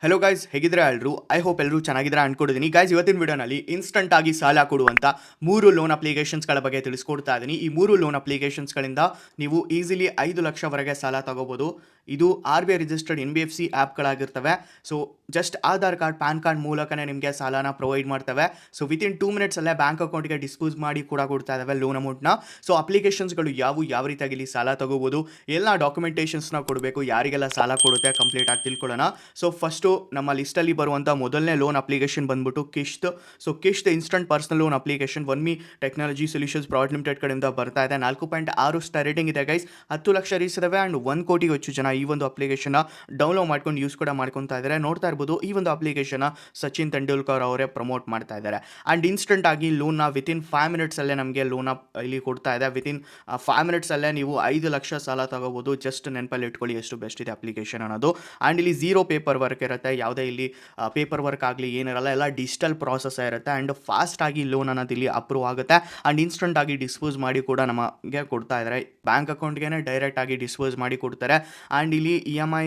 Hello guys, ಹೇಗಿದ್ರೆ ಎಲ್ಲರೂ? I hope ಎಲ್ಲರೂ ಚೆನ್ನಾಗಿದ್ರೆ ಅನ್ಕೊಂಡಿದ್ದೀನಿ. ಗೈಸ್, ಇವತ್ತಿನ ವಿಡಿಯೋನಲ್ಲಿ ಇನ್ಸ್ಟಂಟ್ ಆಗಿ ಸಾಲ ಕೊಡುವಂಥ 3 ಲೋನ್ ಅಪ್ಲಿಕೇಶನ್ಸ್ಗಳ ಬಗ್ಗೆ ತಿಳಿಸ್ಕೊಡ್ತಾ ಇದ್ದೀನಿ. ಈ 3 ಲೋನ್ ಅಪ್ಲಿಕೇಶನ್ಸ್ಗಳಿಂದ ನೀವು ಈಸಿಲಿ 5 ಲಕ್ಷವರೆಗೆ ಸಾಲ ತಗೋಬೋದು. ಇದು RBI ರಿಜಿಸ್ಟರ್ಡ್ NBFC ಆ್ಯಪ್ಗಳಾಗಿರ್ತವೆ. So just Aadhaar card, PAN card ಮೂಲಕನೇ ನಿಮಗೆ ಸಾಲನ ಪ್ರೊವೈಡ್ ಮಾಡ್ತವೆ. ಸೊ ವಿತಿನ್ 2 ಮಿನಿಟ್ಸಲ್ಲೇ ಬ್ಯಾಂಕ್ ಅಕೌಂಟ್ಗೆ ಡಿಸ್ಪೋಸ್ ಮಾಡಿ ಕೂಡ ಕೊಡ್ತಾ ಇದ್ದಾವೆ ಲೋನ್ ಅಮೌಂಟ್ನ. ಸೊ ಅಪ್ಲಿಕೇಶನ್ಸ್ಗಳು ಯಾವ ರೀತಿಯಾಗಿ ಇಲ್ಲಿ ಸಾಲ ತಗೋಬೋದು, ಎಲ್ಲ ಡಾಕ್ಯುಮೆಂಟೇಷನ್ಸ್ನ ಕೊಡಬೇಕು, ಯಾರಿಗೆಲ್ಲ ಸಾಲ ಕೊಡುತ್ತೆ ಕಂಪ್ಲೀಟ್ ಆಗಿ ತಿಳ್ಕೊಳ್ಳೋಣ. ಸೊ ಫಸ್ಟು ನಮ್ಮ ಲಿಸ್ಟಲ್ಲಿ ಬರುವಂಥ ಮೊದಲನೇ ಲೋನ್ ಅಪ್ಲಿಕೇಶನ್ ಬಂದ್ಬಿಟ್ಟು Kissht. So Kissht instant personal loan application OnEMI technology solutions private limited ಕಡೆಯಿಂದ ಬರ್ತಾ ಇದೆ. 4.6 ಸ್ಟಾರ್ ರೇಟಿಂಗ್ ಇದೆ ಗೈಸ್. 10 ಲಕ್ಷ ರೀಸ್ ಇದಾವೆ ಆ್ಯಂಡ್ 1 ಕೋಟಿಗೂ ಹೆಚ್ಚು ಜನ ಈ ಒಂದು ಅಪ್ಲಿಕೇಶನ್ನ ಡೌನ್ಲೋಡ್ ಮಾಡ್ಕೊಂಡು ಯೂಸ್ ಕೂಡ ಮಾಡ್ಕೊತಾ ಇದ್ದಾರೆ. ನೋಡ್ತಾ ಇರ್ಬೋದು, ಈ ಒಂದು ಅಪ್ಲಿಕೇಶನ್ನ ಸಚಿನ್ ತೆಂಡೂಲ್ಕರ್ ಅವರೇ ಪ್ರಮೋಟ್ ಮಾಡ್ತಾ ಇದ್ದಾರೆ. ಆ್ಯಂಡ್ ಇನ್ಸ್ಟಂಟ್ ಆಗಿ ಲೋನ್ನ ವಿತಿನ್ 5 ಮಿನಿಟ್ಸಲ್ಲೇ ನಮಗೆ ಲೋನ ಇಲ್ಲಿ ಕೊಡ್ತಾ ಇದೆ. ವಿತಿನ್ 5 ಮಿನಿಟ್ಸಲ್ಲೇ ನೀವು 5 ಲಕ್ಷ ಸಾಲ ತಗೋಬೋದು. ಜಸ್ಟ್ ನೆನಪಲ್ಲಿ ಇಟ್ಕೊಳ್ಳಿ ಎಷ್ಟು ಬೆಸ್ಟ್ ಇದೆ ಅಪ್ಲಿಕೇಶನ್ ಅನ್ನೋದು. ಆ್ಯಂಡ್ ಇಲ್ಲಿ ಝೀರೋ ಪೇಪರ್ ವರ್ಕ್ ಇರುತ್ತೆ, ಯಾವುದೇ ಇಲ್ಲಿ ಪೇಪರ್ ವರ್ಕ್ ಆಗಲಿ ಏನಿರಲ್ಲ, ಎಲ್ಲ ಡಿಜಿಟಲ್ ಪ್ರಾಸೆಸ್ ಇರುತ್ತೆ. ಆ್ಯಂಡ್ ಫಾಸ್ಟಾಗಿ ಲೋನ್ ಅನ್ನೋದು ಇಲ್ಲಿ ಅಪ್ರೂವ್ ಆಗುತ್ತೆ. ಆ್ಯಂಡ್ ಇನ್ಸ್ಟಂಟ್ ಆಗಿ ಡಿಸ್ಪೋಸ್ ಮಾಡಿ ಕೂಡ ನಮಗೆ ಕೊಡ್ತಾ ಇದ್ದಾರೆ. ಬ್ಯಾಂಕ್ ಅಕೌಂಟ್ಗೆ ಡೈರೆಕ್ಟ್ ಆಗಿ ಡಿಸ್ಪೋಸ್ ಮಾಡಿ ಕೊಡ್ತಾರೆ. ಆ್ಯಂಡ್ ಇಲ್ಲಿ EMI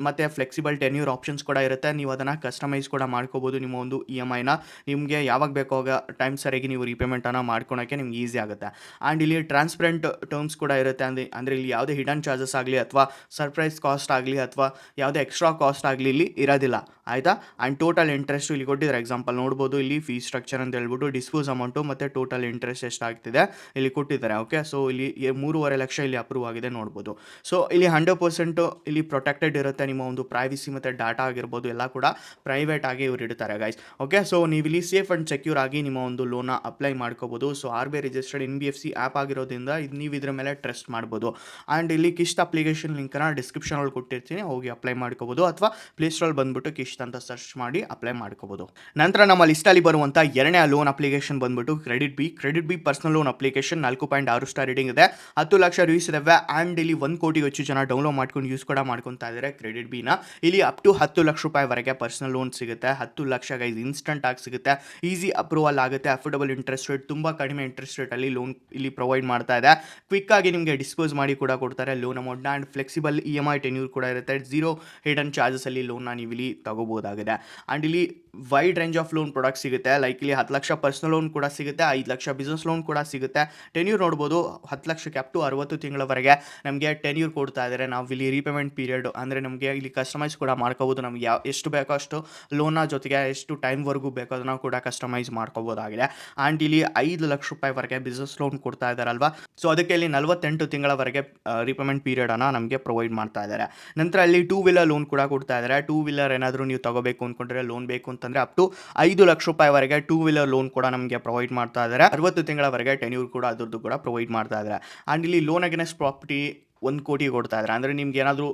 ಮತ್ತು ಫ್ಲೆಕ್ಸಿಬಲ್ ಟೆನ್ಯೂರ್ ಆಪ್ಷನ್ಸ್ ಕೂಡ ಇರುತ್ತೆ. ನೀವು ಅದನ್ನು ಕಸ್ಟಮೈಸ್ ಕೂಡ ಮಾಡ್ಕೋಬೋದು. ನಿಮ್ಮ ಒಂದು EMIನ ನಿಮಗೆ ಯಾವಾಗ ಬೇಕೋ ಆಗ ಟೈಮ್ ಸರಿಯಾಗಿ ನೀವು ರೀಪೇಮೆಂಟನ್ನು ಮಾಡ್ಕೊಳಕ್ಕೆ ನಿಮ್ಗೆ ಈಸಿ ಆಗುತ್ತೆ. ಆ್ಯಂಡ್ ಇಲ್ಲಿ ಟ್ರಾನ್ಸ್ಪರೆಂಟ್ ಟರ್ಮ್ಸ್ ಕೂಡ ಇರುತ್ತೆ. ಅಂದರೆ ಇಲ್ಲಿ ಯಾವುದೇ ಹಿಡನ್ ಚಾರ್ಜಸ್ ಆಗಲಿ ಅಥವಾ ಸರ್ಪ್ರೈಸ್ ಕಾಸ್ಟ್ ಆಗಲಿ ಅಥವಾ ಯಾವುದೇ ಎಕ್ಸ್ಟ್ರಾ ಕಾಸ್ಟ್ ಆಗಲಿ ಇಲ್ಲಿ ಇರೋದಿಲ್ಲ, ಆಯಿತಾ. ಆ್ಯಂಡ್ ಟೋಟಲ್ ಇಂಟ್ರೆಸ್ಟ್ ಇಲ್ಲಿ ಕೊಟ್ಟಿದ್ದಾರೆ. ಎಕ್ಸಾಂಪಲ್ ನೋಡ್ಬೋದು, ಇಲ್ಲಿ ಫೀ ಸ್ಟ್ರಕ್ಚರ್ ಅಂತ ಹೇಳ್ಬಿಟ್ಟು ಡಿಸ್ಪೋಸ್ ಅಮೌಂಟು ಮತ್ತು ಟೋಟಲ್ ಇಂಟ್ರೆಸ್ಟ್ ಎಷ್ಟಾಗ್ತಿದೆ ಇಲ್ಲಿ ಕೊಟ್ಟಿದ್ದಾರೆ. ಓಕೆ, ಸೊ ಇಲ್ಲಿ 3.5 ಲಕ್ಷ ಇಲ್ಲಿ ಅಪ್ರೂವ್ ಆಗಿದೆ ನೋಡ್ಬೋದು. ಸೊ ಇಲ್ಲಿ 100% ಇಲ್ಲಿ ಪ್ರೊಟೆಕ್ಟೆಡ್ ಇರುತ್ತೆ. ನಿಮ್ಮ ಒಂದು ಪ್ರೈವಸಿ ಮತ್ತು ಡಾಟಾ ಆಗಿರ್ಬೋದು ಎಲ್ಲ ಕೂಡ ಪ್ರೈವೇಟ್ ಆಗಿ ಇವ್ರು ಇಡ್ತಾರೆ ಗೈಸ್. ಓಕೆ, ಸೊ ನೀವು ಇಲ್ಲಿ ಸೇಫ್ ಆ್ಯಂಡ್ ಸೆಕ್ಯೂರ್ ಆಗಿ ನಿಮ್ಮ ಒಂದು ಲೋನ ಅಪ್ಲೈ ಮಾಡ್ಕೋಬೋದು. So RBI registered NBFC app ಆಗಿರೋದ್ರಿಂದ ನೀವು ಇದ್ರ ಮೇಲೆ ಟ್ರಸ್ಟ್ ಮಾಡ್ಬೋದು. ಆ್ಯಂಡ್ ಇಲ್ಲಿ ಕಿಶ್ತ್ ಅಪ್ಲಿಕೇಶನ್ ಲಿಂಕನ್ನು ಡಿಸ್ಕ್ರಿಪ್ಷನಲ್ಲಿ ಕೊಟ್ಟಿರ್ತೀನಿ, ಹೋಗಿ ಅಪ್ಲೈ ಮಾಡ್ಕೋಬೋದು. ಅಥವಾ ಪ್ಲೇಸ್ಟೋರಲ್ಲಿ ಬಂದುಬಿಟ್ಟು ಕಿಶ್ತ್ ಅಂತ ಸರ್ಚ್ ಮಾಡಿ ಅಪ್ಲೈ ಮಾಡ್ಕೋಬೋದು. ನಂತರ ನಮ್ಮ ಲಿಸ್ಟಲ್ಲಿ ಬರುವಂಥ ಎರಡನೇ ಲೋನ್ ಅಪ್ಲಿಕೇಶನ್ ಬಂದುಬಿಟ್ಟು credit B personal loan application. 4.6 star rating ಇದೆ, 10 ಲಕ್ಷ ರಿವ್ಯೂಸ್ ಇದಾವೆ. ಆ್ಯಂಡ್ ಇಲ್ಲಿ 1 ಕೋಟಿಗೂ ಹೆಚ್ಚು ಜನ ಡೌನ್ಲೋಡ್ ಮಾಡ್ಕೊಂಡು ಯೂಸ್ ಕೂಡ ಮಾಡ್ಕೊತಾ ಇದ್ದಾರೆ ಕ್ರೆಡಿಟ್ ಬಿನ. ಇಲ್ಲಿ ಅಪ್ ಟು 10 ಲಕ್ಷ ರೂಪಾಯಿವರೆಗೆ ಪರ್ಸನಲ್ ಲೋನ್ ಸಿಗುತ್ತೆ. 10 ಲಕ್ಷ ಗೈಸ್ ಇನ್ಸ್ಟಂಟ್ ಆಗಿ ಸಿಗುತ್ತೆ. ಈಸಿ ಅಪ್ರೂವಲ್ ಆಗುತ್ತೆ. ಅಫೋರ್ಡಬಲ್ ಇಂಟ್ರೆಸ್ಟ್ ರೇಟ್, ತುಂಬ ಕಡಿಮೆ ಇಂಟ್ರೆಸ್ಟ್ ರೇಟಲ್ಲಿ ಲೋನ್ ಇಲ್ಲಿ ಪ್ರೊವೈಡ್ ಮಾಡ್ತಾ ಇದೆ. ಕ್ವಿಕ್ ಆಗಿ ನಿಮಗೆ ಡಿಸ್ಪೋಸ್ ಮಾಡಿ ಕೂಡ ಕೊಡ್ತಾರೆ ಲೋನ್ ಅಮೌಂಟ್ನ. ಆ್ಯಂಡ್ ಫ್ಲೆಕ್ಸಿಬಲ್ EMI ಟೆನ್ಯೂರ್ ಕೂಡ ಇರುತ್ತೆ. ಝೀರೋ ಹಿಡನ್ ಚಾರ್ಜಸಲ್ಲಿ ಲೋನ್ನ ನೀವು ಇಲ್ಲಿ ತಗೋಬೋದಾಗಿದೆ. ಆ್ಯಂಡ್ ಇಲ್ಲಿ wide range of lone product ಸಿಗುತ್ತೆ. ಲೈಕ್ ಇಲ್ಲಿ 10 ಲಕ್ಷ ಪರ್ಸನಲ್ ಲೋನ್ ಕೂಡ ಸಿಗುತ್ತೆ, 5 ಲಕ್ಷ ಬಿಸ್ನೆಸ್ ಲೋನ್ ಕೂಡ ಸಿಗುತ್ತೆ. ಟೆನ್ಯೂರ್ ನೋಡ್ಬೋದು, 10 ಲಕ್ಷಕ್ಕೆ ಅಪ್ ಟು 60 ತಿಂಗಳವರೆಗೆ ನಮಗೆ ಟೆನ್ಯೂರ್ ಕೊಡ್ತಾ ಇದ್ದಾರೆ. ನಾವು ಇಲ್ಲಿ ರೀಪೇಮೆಂಟ್ ಪೀರಿಯಡ್ ಅಂದರೆ ನಮಗೆ ಇಲ್ಲಿ ಕಸ್ಟಮೈಸ್ ಕೂಡ ಮಾಡ್ಕೋಬೋದು. ನಮಗೆ ಎಷ್ಟು ಬೇಕೋ ಅಷ್ಟು ಲೋನ್ನ ಜೊತೆಗೆ ಎಷ್ಟು ಟೈಮ್ವರೆಗೂ ಬೇಕೋ ಅದನ್ನು ಕೂಡ ಕಸ್ಟಮೈಸ್ ಮಾಡ್ಕೋಬೋದಾಗಿದೆ. ಆ್ಯಂಡ್ ಇಲ್ಲಿ 5 ಲಕ್ಷ ರೂಪಾಯಿವರೆಗೆ ಬಿಸ್ನೆಸ್ ಲೋನ್ ಕೊಡ್ತಾ ಇದ್ದಾರಲ್ವಾ, ಸೊ ಅದಕ್ಕೆ ಇಲ್ಲಿ 48 ತಿಂಗಳವರೆಗೆ ರೀಪೇಮೆಂಟ್ ಪೀರಿಯಡನ್ನು ನಮಗೆ ಪ್ರೊವೈಡ್ ಮಾಡ್ತಾ ಇದ್ದಾರೆ. ನಂತರ ಅಲ್ಲಿ 2 ವೀಲರ್ ಲೋನ್ ಕೂಡ ಕೊಡ್ತಾ ಇದ್ದಾರೆ. 2 ವೀಲರ್ ಏನಾದರೂ ನೀವು ತಗೋಬೇಕು ಅಂದ್ಕೊಂಡ್ರೆ, ಲೋನ್ ಬೇಕು ಅಂತಂದರೆ ಅಪ್ ಟು 5 ಲಕ್ಷ ರೂಪಾಯಿವರೆಗೆ 2 ವೀಲರ್ ಲೋನ್ ಕೂಡ ನಮಗೆ ಪ್ರೊವೈಡ್ ಮಾಡ್ತಾ ಇದ್ದಾರೆ. 60 ತಿಂಗಳವರೆಗೆ ಟೆನ್ಯೂರ್ ಕೂಡ ಅದರದ್ದು ಕೂಡ ಪ್ರೊವೈಡ್ ಮಾಡ್ತಾ ಇದ್ದಾರೆ. ಆ್ಯಂಡ್ ಇಲ್ಲಿ ಲೋನ್ ಅಗೇನ್ಸ್ಟ್ ಪ್ರಾಪರ್ಟಿ 1 ಕೋಟಿ ಕೊಡ್ತಾ ಇದ್ದಾರೆ. ಅಂದರೆ ನಿಮ್ಗೆ ಏನಾದರೂ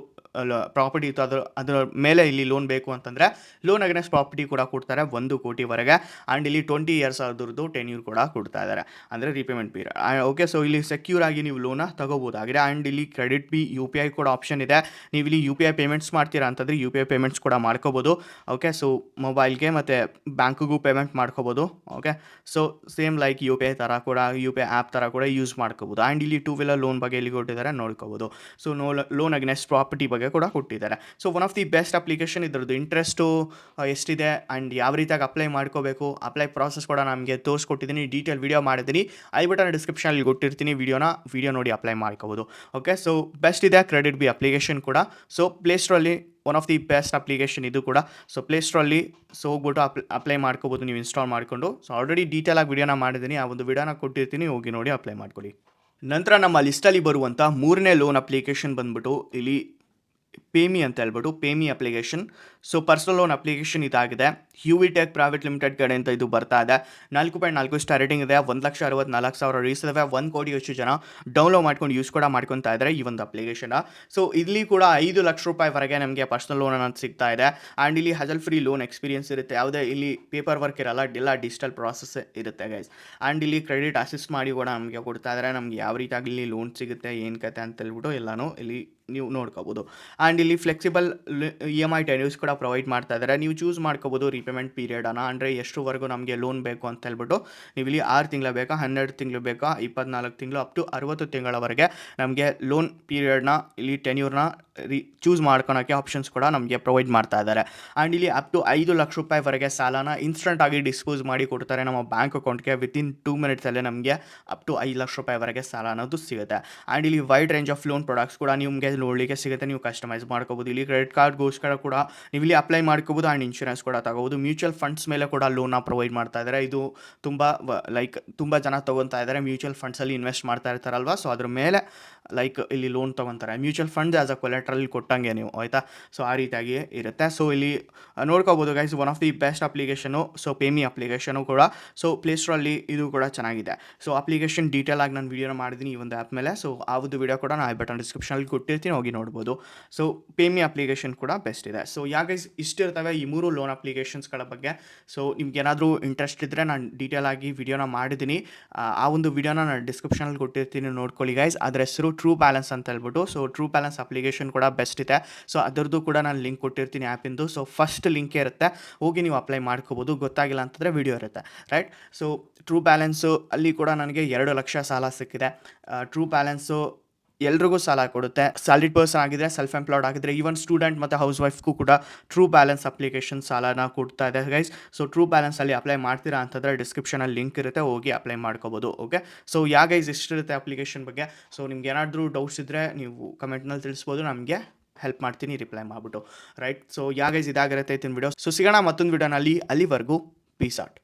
ಪ್ರಾಪರ್ಟಿ ಇತ್ತು, ಅದರ ಮೇಲೆ ಇಲ್ಲಿ ಲೋನ್ ಬೇಕು ಅಂತಂದರೆ ಲೋನ್ ಅಗೇನ್ಸ್ಟ್ ಪ್ರಾಪರ್ಟಿ ಕೂಡ ಕೊಡ್ತಾರೆ 1 ಕೋಟಿವರೆಗೆ. ಆ್ಯಂಡ್ ಇಲ್ಲಿ 20 ಇಯರ್ಸ್ ಅದರದ್ದು ಟೆನ್ಯೂರ್ ಕೂಡ ಕೊಡ್ತಾ ಇದ್ದಾರೆ, ಅಂದರೆ ರೀಪೇಮೆಂಟ್ ಪೀರಿಯಡ್. ಓಕೆ, ಸೊ ಇಲ್ಲಿ ಸೆಕ್ಯೂರ್ ಆಗಿ ನೀವು ಲೋನ ತಗೋಬೋದಾಗಿದೆ. ಆ್ಯಂಡ್ ಇಲ್ಲಿ ಕ್ರೆಡಿಟ್ ಬಿ UPI ಕೂಡ ಆಪ್ಷನ್ ಇದೆ. ನೀವು ಇಲ್ಲಿ UPI ಪೇಮೆಂಟ್ಸ್ ಮಾಡ್ತೀರಾ ಅಂತಂದರೆ UPI ಪೇಮೆಂಟ್ಸ್ ಕೂಡ ಮಾಡ್ಕೋಬೋದು. ಓಕೆ, ಸೊ ಮೊಬೈಲ್ಗೆ ಮತ್ತು ಬ್ಯಾಂಕಿಗೂ ಪೇಮೆಂಟ್ ಮಾಡ್ಕೋಬೋದು. Okay, so same like UPI ಥರ ಕೂಡ, UPI ಆ್ಯಪ್ ಥರ ಕೂಡ ಯೂಸ್ ಮಾಡ್ಕೋಬೋದು. ಆ್ಯಂಡ್ ಇಲ್ಲಿ 2 ವೀಲರ್ ಲೋನ್ ಬಗ್ಗೆ ಇಲ್ಲಿ ಕೊಟ್ಟಿದ್ದಾರೆ, ನೋಡ್ಕೋಬೋದು. ಸೊ ಲೋನ್ ಅಗೇನ್ಸ್ಟ್ ಪ್ರಾಪರ್ಟಿ ಬಗ್ಗೆ ಕೂಡ ಕೊಟ್ಟಿದ್ದಾರೆ. So one of the best application. ಇದ್ರದ್ದು ಇಂಟ್ರೆಸ್ಟು ಎಷ್ಟಿದೆ ಆ್ಯಂಡ್ ಯಾವ ರೀತಿಯಾಗಿ ಅಪ್ಲೈ ಮಾಡ್ಕೋಬೇಕು, ಅಪ್ಲೈ ಪ್ರಾಸೆಸ್ ಕೂಡ ನಮಗೆ ತೋರಿಸ್ಕೊಟ್ಟಿದ್ದೀನಿ, ಡೀಟೇಲ್ ವಿಡಿಯೋ ಮಾಡಿದ್ದೀನಿ. ಐ ಬಟನ್ ಡಿಸ್ಕ್ರಿಪ್ಷನಲ್ಲಿ ಕೊಟ್ಟಿರ್ತೀನಿ, ವಿಡಿಯೋ ನೋಡಿ ಅಪ್ಲೈ ಮಾಡ್ಕೋಬೋದು. ಓಕೆ, ಸೊ ಬೆಸ್ಟ್ ಇದೆ ಕ್ರೆಡಿಟ್ ಬಿ ಅಪ್ಲಿಕೇಶನ್ ಕೂಡ. ಸೊ ಪ್ಲೇಸ್ಟೋರಲ್ಲಿ one of the best application ಇದು ಕೂಡ. ಸೊ ಪ್ಲೇಸ್ಟೋರಲ್ಲಿ ಹೋಗ್ಬಿಟ್ಟು ಅಪ್ಲೈ ಮಾಡ್ಕೋಬೋದು ನೀವು ಇನ್ಸ್ಟಾಲ್ ಮಾಡಿಕೊಂಡು. ಸೊ ಆಲ್ರೆಡಿ ಡೀಟೇಲಾಗಿ ವಿಡಿಯೋನ ಮಾಡಿದ್ದೀನಿ, ಆ ಒಂದು ವಿಡಿಯೋನ ಕೊಟ್ಟಿರ್ತೀನಿ, ಹೋಗಿ ನೋಡಿ ಅಪ್ಲೈ ಮಾಡ್ಕೊಳ್ಳಿ. ನಂತರ ನಮ್ಮ ಲಿಸ್ಟಲ್ಲಿ ಬರುವಂಥ 3ನೇ ಲೋನ್ ಅಪ್ಲಿಕೇಶನ್ ಬಂದ್ಬಿಟ್ಟು ಇಲ್ಲಿ ಪೇಮಿ ಅಂತ ಹೇಳ್ಬಿಟ್ಟು ಪೇಮಿ application. So personal loan application ಇದಾಗಿದೆ. HUVTech ಪ್ರೈವೇಟ್ ಲಿಮಿಟೆಡ್ ಕಡೆಯಿಂದ ಇದು ಬರ್ತಾ ಇದೆ. 4.4 ಸ್ಟಾರ್ ರೇಟಿಂಗ್ ಇದೆ. 1,64,000 ರೀಸ್ ಇದಾವೆ. 1 ಕೋಟಿ ಹೆಚ್ಚು ಜನ ಡೌನ್ಲೋಡ್ ಮಾಡ್ಕೊಂಡು ಯೂಸ್ ಕೂಡ ಮಾಡ್ಕೊತಾ ಇದ್ದಾರೆ ಈ ಒಂದು ಅಪ್ಲಿಕೇಶನ್. ಸೊ ಇಲ್ಲಿ ಕೂಡ 5 ಲಕ್ಷ ರೂಪಾಯಿವರೆಗೆ ನಮಗೆ ಪರ್ಸನಲ್ ಲೋನ್ ಅನ್ನೋದು ಸಿಗ್ತಾ ಇದೆ. ಆ್ಯಂಡ್ ಇಲ್ಲಿ ಹಜಲ್ ಫ್ರೀ ಲೋನ್ ಎಕ್ಸ್ಪೀರಿಯನ್ಸ್ ಇರುತ್ತೆ. ಯಾವುದೇ ಇಲ್ಲಿ ಪೇಪರ್ ವರ್ಕ್ ಇರಲ್ಲ, ಎಲ್ಲ ಡಿಜಿಟಲ್ ಪ್ರಾಸೆಸ್ ಇರುತ್ತೆ ಗೈಸ್. ಆ್ಯಂಡ್ ಇಲ್ಲಿ ಕ್ರೆಡಿಟ್ ಅಸಿಸ್ಟ್ ಮಾಡಿ ಕೂಡ ನಮಗೆ ಕೊಡ್ತಾ ಇದ್ದಾರೆ. ನಮಗೆ ಯಾವ ರೀತಿಯಾಗಿ ಇಲ್ಲಿ ಲೋನ್ ಸಿಗುತ್ತೆ, ಏನು ಕತೆ ಅಂತ ಹೇಳ್ಬಿಟ್ಟು ಎಲ್ಲನೂ ಇಲ್ಲಿ ನೀವು ನೋಡ್ಕೋಬೋದು. ಆ್ಯಂಡ್ ಇಲ್ಲಿ ಫ್ಲೆಕ್ಸಿಬಲ್ EMI ಟೆನ್ಯೂರ್ಸ್ ಕೂಡ ಪ್ರೊವೈಡ್ ಮಾಡ್ತಾ ಇದ್ದಾರೆ. ನೀವು ಚೂಸ್ ಮಾಡ್ಕೋಬೋದು ರೀಪೇಮೆಂಟ್ ಪೀರಿಯಡನ್ನು, ಅಂದರೆ ಎಷ್ಟುವರೆಗೂ ನಮಗೆ ಲೋನ್ ಬೇಕು ಅಂತ ಹೇಳ್ಬಿಟ್ಟು. ನೀವು ಇಲ್ಲಿ 6 ತಿಂಗಳು ಬೇಕಾ, 12 ತಿಂಗಳು ಬೇಕಾ, 24 ತಿಂಗಳು ಅಪ್ ಟು 60 ತಿಂಗಳವರೆಗೆ ನಮಗೆ ಲೋನ್ ಪೀರಿಯಡ್ನ ಇಲ್ಲಿ ಟೆನ್ಯೂರ್ನ ಚೂಸ್ ಮಾಡ್ಕೊಳೋಕ್ಕೆ ಆಪ್ಷನ್ಸ್ ಕೂಡ ನಮಗೆ ಪ್ರೊವೈಡ್ ಮಾಡ್ತಾ ಇದ್ದಾರೆ. ಆ್ಯಂಡ್ ಇಲ್ಲಿ ಅಪ್ ಟು 5 ಲಕ್ಷ ರೂಪಾಯಿವರೆಗೆ ಸಾಲನ ಇನ್ಸ್ಟಂಟಾಗಿ ಡಿಸ್ಪೋಸ್ ಮಾಡಿ ಕೊಡ್ತಾರೆ ನಮ್ಮ ಬ್ಯಾಂಕ್ ಅಕೌಂಟ್ಗೆ. ವಿತಿನ್ 2 ಮಿನಿಟ್ಸಲ್ಲೇ ನಮಗೆ ಅಪ್ ಟು 5 ಲಕ್ಷ ರೂಪಾಯಿವರೆಗೆ ಸಾಲ ಅನ್ನೋದು ಸಿಗುತ್ತೆ. ಆ್ಯಂಡ್ ಇಲ್ಲಿ wide range of lone products ಕೂಡ ನಿಮಗೆ ನೋಡಲಿಕ್ಕೆ ಸಿಗುತ್ತೆ. ನೀವು ಕಸ್ಟಮೈಸ್ ಮಾಡ್ಕೋಬೋದು. ಇಲ್ಲಿ ಕ್ರೆಡಿಟ್ ಕಾರ್ಡ್ಗೋಸ್ಕರ ಕೂಡ ನೀವು ಇಲ್ಲಿ ಅಪ್ಲೈ ಮಾಡ್ಕೋಬೋದು. ಆ್ಯಂಡ್ ಇನ್ಶೂರೆನ್ಸ್ ಕೂಡ ತಗೋಬೋದು. ಮ್ಯೂಚುವಲ್ ಫಂಡ್ಸ್ ಮೇಲೆ ಕೂಡ ಲೋನ್ನ ಪ್ರೊವೈಡ್ ಮಾಡ್ತಾ ಇದ್ದಾರೆ. ಇದು ತುಂಬ ಜನ ತೊಗೊತಾ ಇದ್ದಾರೆ. ಮ್ಯೂಚುವಲ್ ಫಂಡ್ಸಲ್ಲಿ ಇನ್ವೆಸ್ಟ್ ಮಾಡ್ತಾ ಇರ್ತಾರಲ್ವ, ಸೊ ಅದ್ರ ಮೇಲೆ ಇಲ್ಲಿ ಲೋನ್ ತೊಗೊತಾರೆ. Mutual funds as a collateral ಕೊಟ್ಟಂಗೆ ನೀವು, ಆಯಿತಾ. ಸೊ ಆ ರೀತಿಯಾಗಿ ಇರುತ್ತೆ. ಸೊ ಇಲ್ಲಿ ನೋಡ್ಕೋಬೋದು guys, one of the best application. So ಪೇಮಿ application ಕೂಡ. ಸೊ ಪ್ಲೇಸ್ಟೋರಲ್ಲಿ ಇದು ಕೂಡ ಚೆನ್ನಾಗಿದೆ. ಸೊ ಅಪ್ಲಿಕೇಶನ್ ಡೀಟೇಲ್ ಆಗಿ ನಾನು ವೀಡಿಯೋನ ಮಾಡಿದ್ದೀನಿ ಈ ಒಂದು ಆ್ಯಪ್ ಮೇಲೆ. ಸೊ ಆ ಒಂದು ವೀಡಿಯೋ ಕೂಡ ನಾನು ಬಟನ್ ಡಿಸ್ಕ್ರಿಪ್ಷನಲ್ಲಿ ಕೊಟ್ಟಿರ್ತೀನಿ, ಹೋಗಿ ನೋಡ್ಬೋದು. ಸೊ ಪೇಮಿ ಅಪ್ಲಿಕೇಶನ್ ಕೂಡ ಬೆಸ್ಟ್ ಇದೆ. ಸೊ ಗೈಸ್ ಇಷ್ಟಿರ್ತವೆ ಈ 3 ಲೋನ್ ಅಪ್ಲಿಕೇಶನ್ಸ್ಗಳ ಬಗ್ಗೆ. ಸೊ ನಿಮ್ಗೆ ಏನಾದರೂ ಇಂಟ್ರೆಸ್ಟ್ ಇದ್ದರೆ ನಾನು ಡೀಟೇಲ್ ಆಗಿ ವಿಡಿಯೋನ ಮಾಡಿದ್ದೀನಿ. ಆ ಒಂದು ವಿಡಿಯೋನ ನಾನು ಡಿಸ್ಕ್ರಿಪ್ಷನಲ್ಲಿ ಕೊಟ್ಟಿರ್ತೀನಿ, ನೋಡ್ಕೊಳ್ಳಿ ಗೈಸ್. ಅದರ ಹೆಸರು ಟ್ರೂ ಬ್ಯಾಲೆನ್ಸ್ ಅಂತ ಹೇಳ್ಬಿಟ್ಟು. ಸೊ ಟ್ರೂ ಬ್ಯಾಲೆನ್ಸ್ ಅಪ್ಲಿಕೇಶನ್ ಕೂಡ ಬೆಸ್ಟ್ ಇದೆ. ಸೊ ಅದರದ್ದು ಕೂಡ ನಾನು ಲಿಂಕ್ ಕೊಟ್ಟಿರ್ತೀನಿ ಆ್ಯಪಿಂದು. ಸೊ ಫಸ್ಟ್ ಲಿಂಕೇ ಇರುತ್ತೆ, ಹೋಗಿ ನೀವು ಅಪ್ಲೈ ಮಾಡ್ಕೋಬೋದು. ಗೊತ್ತಾಗಿಲ್ಲ ಅಂತಂದರೆ ವಿಡಿಯೋ ಇರುತ್ತೆ, ರೈಟ್. ಸೊ ಟ್ರೂ ಬ್ಯಾಲೆನ್ಸು ಅಲ್ಲಿ ಕೂಡ ನನಗೆ 2 ಲಕ್ಷ ಸಾಲ ಸಿಕ್ಕಿದೆ. ಟ್ರೂ ಬ್ಯಾಲೆನ್ಸು ಎಲ್ರಿಗೂ ಸಾಲ ಕೊಡುತ್ತೆ. ಸ್ಯಾಲ್ರಿಡ್ ಪರ್ಸನ್ ಆಗಿದ್ರೆ, ಸೆಲ್ಫ್ ಎಂಪ್ಲಾಯ್ಡ್ ಆಗಿದ್ರೆ, ಈವನ್ ಸ್ಟೂಡೆಂಟ್ ಮತ್ತು ಹೌಸ್ ವೈಫ್ಗೂ ಕೂಡ ಟ್ರೂ ಬ್ಯಾಲೆನ್ಸ್ ಅಪ್ಲಿಕೇಶನ್ ಸಾಲನ ಕೊಡ್ತಾ ಇದೆ ಗೈಸ್. ಸೊ ಟ್ರೂ ಬ್ಯಾಲೆನ್ಸಲ್ಲಿ ಅಪ್ಲೈ ಮಾಡ್ತೀರಾ ಅಂತಂದರೆ ಡಿಸ್ಕ್ರಿಪ್ಷನಲ್ಲಿ ಲಿಂಕ್ ಇರುತ್ತೆ, ಹೋಗಿ ಅಪ್ಲೈ ಮಾಡ್ಕೋಬೋದು. ಓಕೆ, ಸೊ ಗೈಸ್ ಇಷ್ಟಿರುತ್ತೆ ಅಪ್ಲಿಕೇಶನ್ ಬಗ್ಗೆ. ಸೊ ನಿಮ್ಗೆ ಏನಾದರೂ ಡೌಟ್ಸ್ ಇದ್ದರೆ ನೀವು ಕಮೆಂಟ್ನಲ್ಲಿ ತಿಳಿಸ್ಬೋದು, ನಮಗೆ ಹೆಲ್ಪ್ ಮಾಡ್ತೀನಿ ರಿಪ್ಲೈ ಮಾಡಿಬಿಟ್ಟು, ರೈಟ್. ಸೊ ಗೈಸ್ ಇದಾಗಿರುತ್ತೆ ಇತ್ತಿನ ವಿಡಿಯೋ. ಸೊ ಸಿಗೋಣ ಮತ್ತೊಂದು ವಿಡಿಯೋನಲ್ಲಿ. ಅಲ್ಲಿವರೆಗೂ ಪೀಸ್ ಔಟ್.